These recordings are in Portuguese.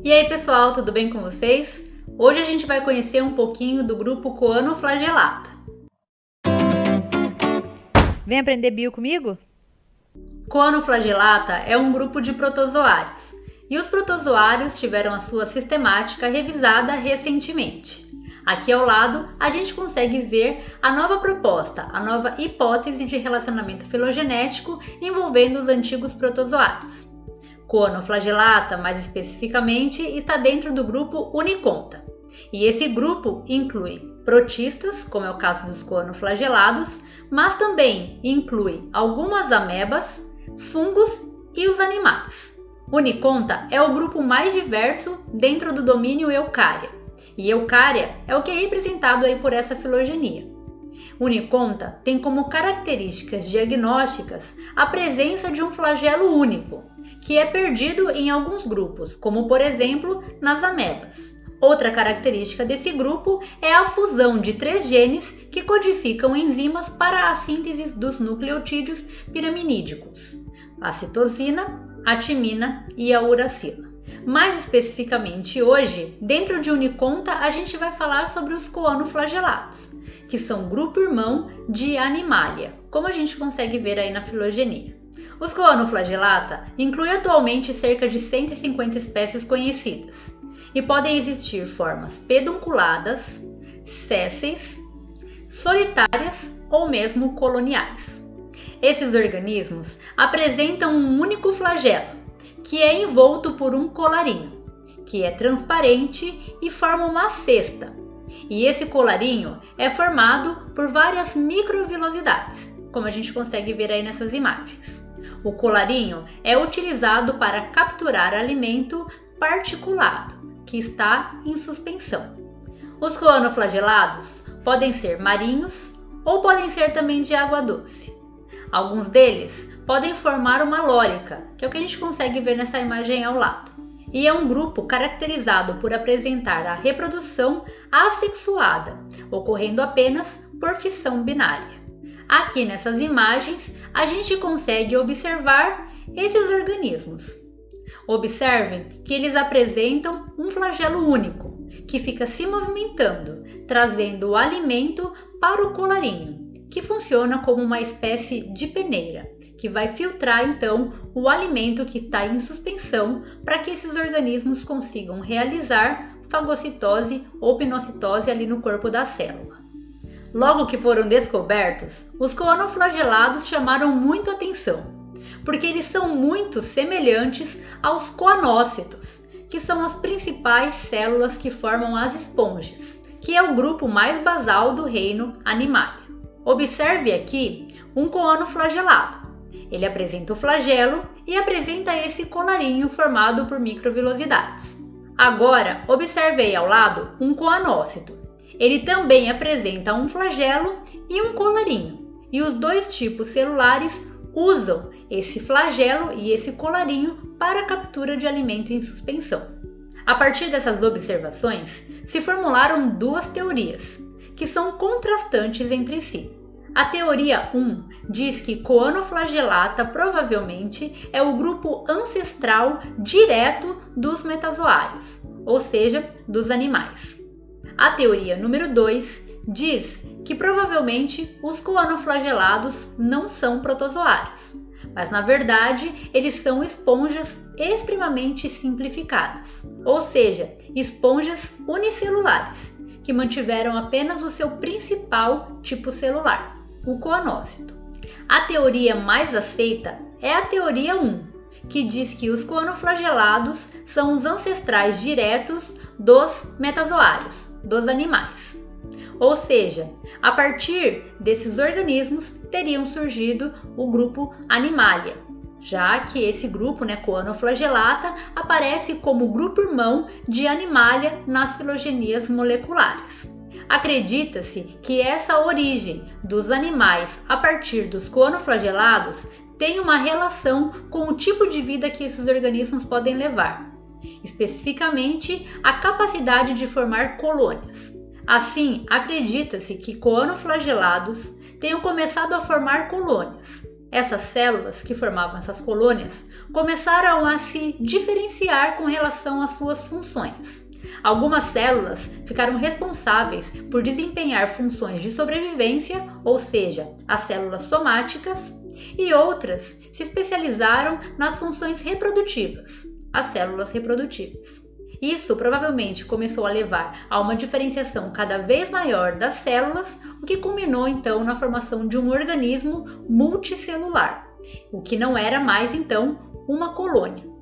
E aí pessoal, tudo bem com vocês? Hoje a gente vai conhecer um pouquinho do grupo Coanoflagellata. Vem aprender bio comigo? Coanoflagellata é um grupo de protozoários e os protozoários tiveram a sua sistemática revisada recentemente. Aqui ao lado a gente consegue ver a nova proposta, a nova hipótese de relacionamento filogenético envolvendo os antigos protozoários. Coanoflagellata, mais especificamente, está dentro do grupo Uniconta. E esse grupo inclui protistas, como é o caso dos coanoflagelados, mas também inclui algumas amebas, fungos e os animais. Uniconta é o grupo mais diverso dentro do domínio Eucária. E Eucária é o que é representado aí por essa filogenia. Uniconta tem como características diagnósticas a presença de um flagelo único, que é perdido em alguns grupos, como por exemplo nas amebas. Outra característica desse grupo é a fusão de 3 genes que codificam enzimas para a síntese dos nucleotídeos piraminídicos: a citosina, a timina e a uracila. Mais especificamente hoje, dentro de Uniconta, a gente vai falar sobre os coanoflagelados, que são grupo irmão de Animalia, como a gente consegue ver aí na filogenia. Os Coanoflagellata incluem atualmente cerca de 150 espécies conhecidas e podem existir formas pedunculadas, sésseis, solitárias ou mesmo coloniais. Esses organismos apresentam um único flagelo, que é envolto por um colarinho, que é transparente e forma uma cesta. E esse colarinho é formado por várias microvilosidades, como a gente consegue ver aí nessas imagens. O colarinho é utilizado para capturar alimento particulado, que está em suspensão. Os coanoflagelados podem ser marinhos ou podem ser também de água doce. Alguns deles podem formar uma lórica, que é o que a gente consegue ver nessa imagem ao lado. E é um grupo caracterizado por apresentar a reprodução assexuada, ocorrendo apenas por fissão binária. Aqui nessas imagens, a gente consegue observar esses organismos. Observem que eles apresentam um flagelo único, que fica se movimentando, trazendo o alimento para o colarinho, que funciona como uma espécie de peneira, que vai filtrar então o alimento que está em suspensão para que esses organismos consigam realizar fagocitose ou pinocitose ali no corpo da célula. Logo que foram descobertos, os coanoflagelados chamaram muito atenção, porque eles são muito semelhantes aos coanócitos, que são as principais células que formam as esponjas, que é o grupo mais basal do reino Animalia. Observe aqui um coanoflagelado. Ele apresenta o flagelo e apresenta esse colarinho formado por microvilosidades. Agora, observe aí ao lado um coanócito. Ele também apresenta um flagelo e um colarinho. E os dois tipos celulares usam esse flagelo e esse colarinho para a captura de alimento em suspensão. A partir dessas observações, se formularam duas teorias, que são contrastantes entre si. A teoria 1 diz que Coanoflagellata provavelmente é o grupo ancestral direto dos metazoários, ou seja, dos animais. A teoria número 2 diz que provavelmente os coanoflagelados não são protozoários, mas na verdade eles são esponjas extremamente simplificadas, ou seja, esponjas unicelulares, que mantiveram apenas o seu principal tipo celular, o coanócito. A teoria mais aceita é a teoria 1, que diz que os coanoflagelados são os ancestrais diretos dos metazoários, dos animais. Ou seja, a partir desses organismos teriam surgido o grupo Animalia, já que esse grupo, Coanoflagellata, aparece como grupo irmão de Animalia nas filogenias moleculares. Acredita-se que essa origem dos animais a partir dos coanoflagelados tem uma relação com o tipo de vida que esses organismos podem levar, especificamente a capacidade de formar colônias. Assim, acredita-se que coanoflagelados tenham começado a formar colônias, Essas células que formavam essas colônias começaram a se diferenciar com relação às suas funções. Algumas células ficaram responsáveis por desempenhar funções de sobrevivência, ou seja, as células somáticas, e outras se especializaram nas funções reprodutivas, as células reprodutivas. Isso provavelmente começou a levar a uma diferenciação cada vez maior das células, o que culminou então na formação de um organismo multicelular, o que não era mais então uma colônia.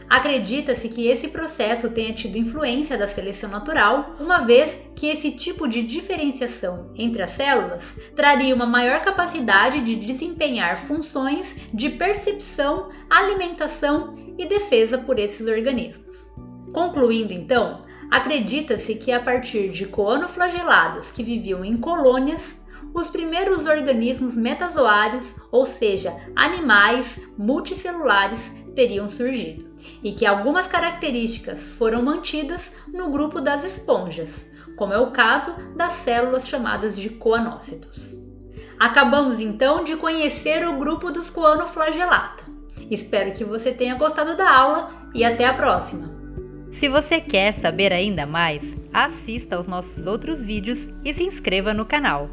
Acredita-se que esse processo tenha tido influência da seleção natural, uma vez que esse tipo de diferenciação entre as células traria uma maior capacidade de desempenhar funções de percepção, alimentação e defesa por esses organismos. Concluindo então, acredita-se que a partir de coanoflagelados que viviam em colônias, os primeiros organismos metazoários, ou seja, animais multicelulares, teriam surgido, e que algumas características foram mantidas no grupo das esponjas, como é o caso das células chamadas de coanócitos. Acabamos então de conhecer o grupo dos coanoflagelata. Espero que você tenha gostado da aula e até a próxima! Se você quer saber ainda mais, assista aos nossos outros vídeos e se inscreva no canal.